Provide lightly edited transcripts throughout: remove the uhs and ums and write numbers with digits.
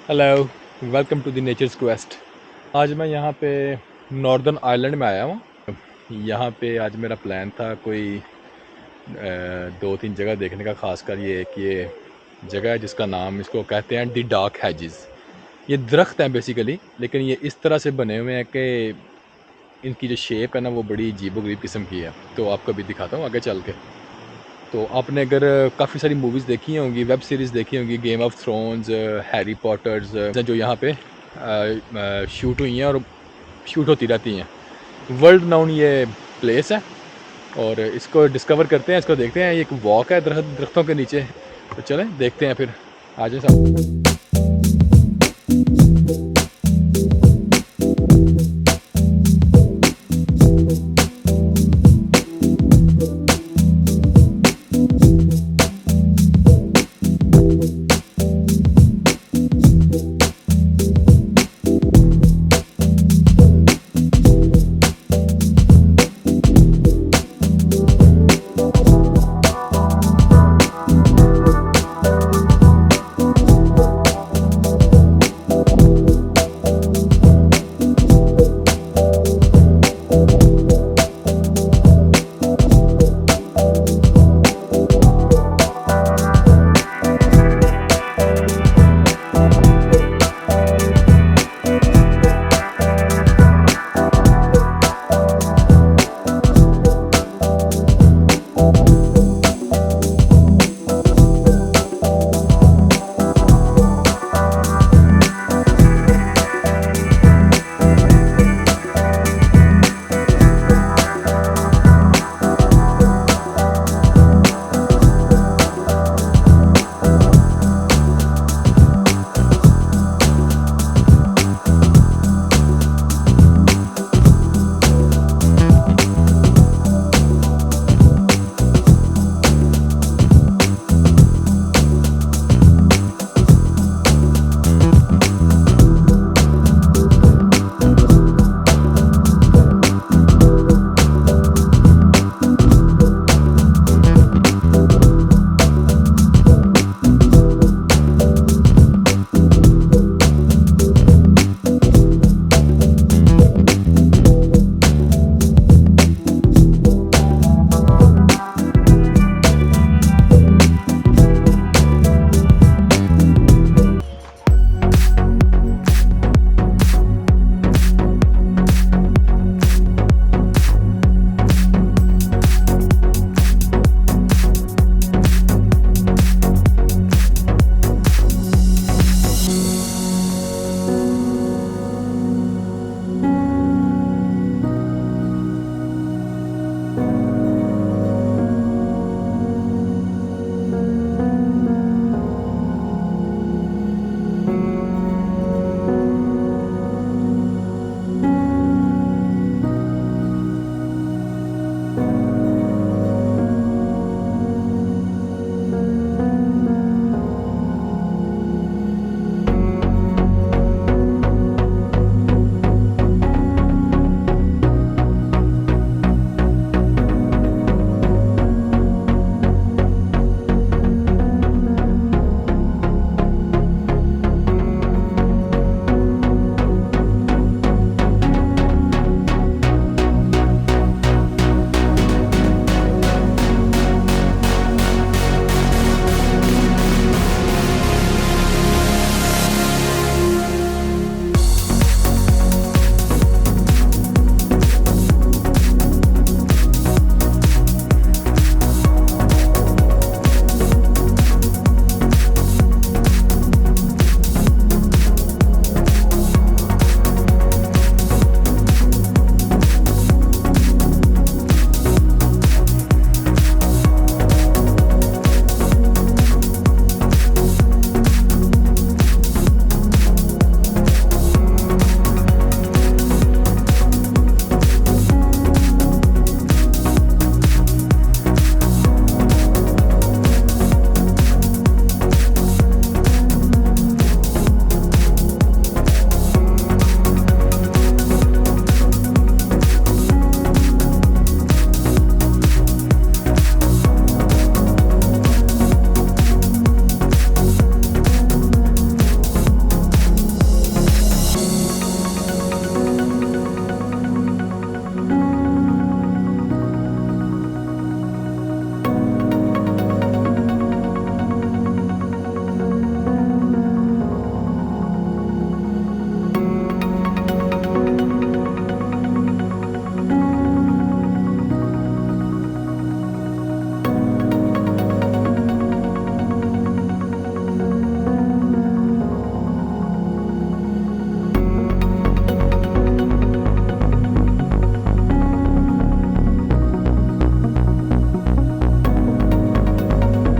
Hello, welcome to the Nature's Quest. आज मैं यहाँ पे नॉर्दर्न आयरलैंड में आया हूँ। यहाँ पे आज मेरा प्लान था कोई 2-3 जगह देखने का, ख़ासकर ये एक ये जगह है जिसका नाम इसको कहते हैं द डार्क हेजेस। ये दरख्त हैं बेसिकली, लेकिन ये इस तरह से बने हुए हैं कि इनकी जो शेप है ना वो बड़ी अजीबो-गरीब किस्म की है। तो आपको अभी दिखाता हूँ आगे चल के। तो आपने अगर काफ़ी सारी मूवीज़ देखी होंगी, वेब सीरीज़ देखी होंगी, Game of Thrones, Harry Potters, जो यहाँ पे शूट हुई हैं और शूट होती रहती हैं। वर्ल्ड नाउन ये प्लेस है और इसको डिस्कवर करते हैं, इसको देखते हैं। ये एक वॉक है दरख्तों के नीचे। तो चलें देखते हैं फिर। आ जाएं साहब।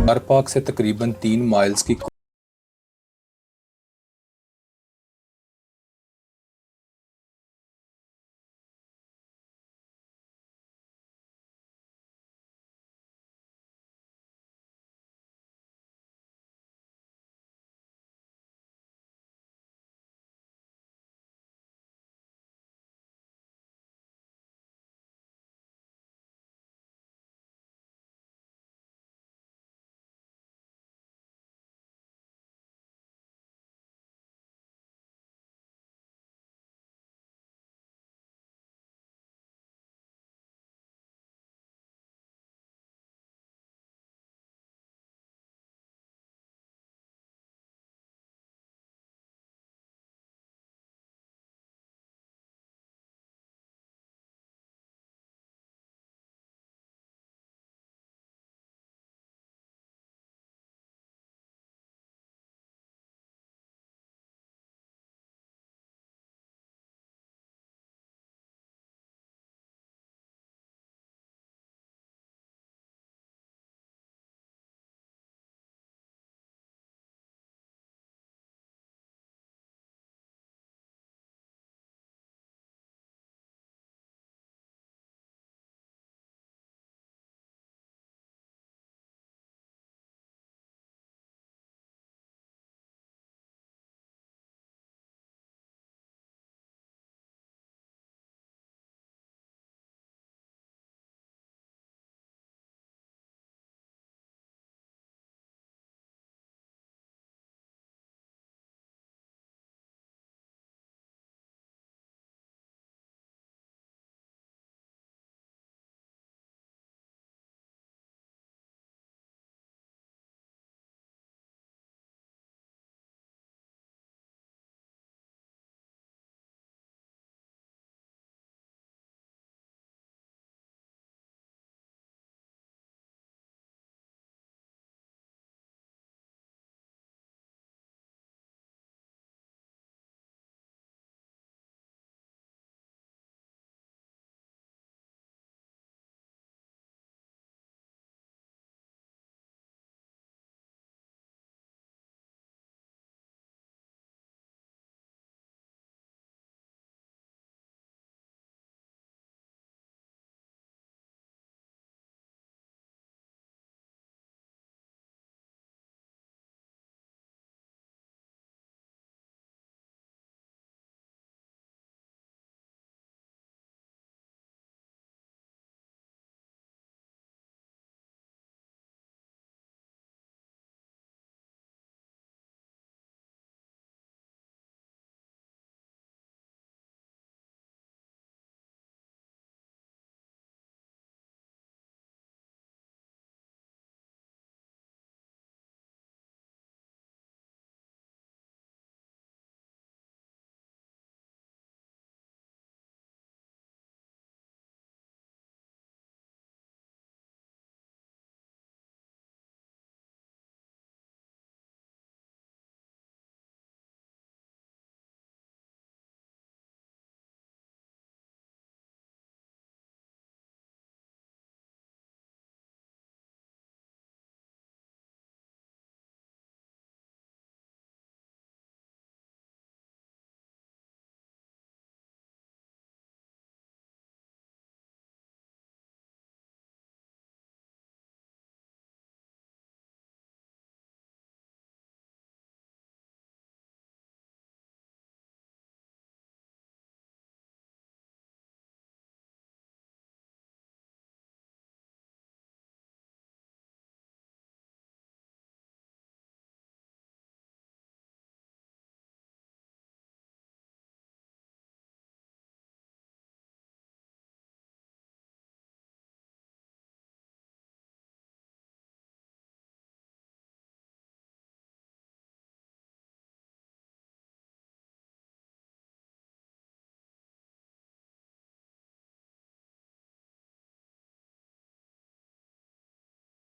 कार पार्क से तकरीबन 3 माइल्स की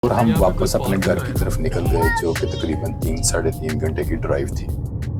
और हम वापस अपने घर की तरफ निकल गए, जो कि तकरीबन 3 साढ़े 3 घंटे की ड्राइव थी।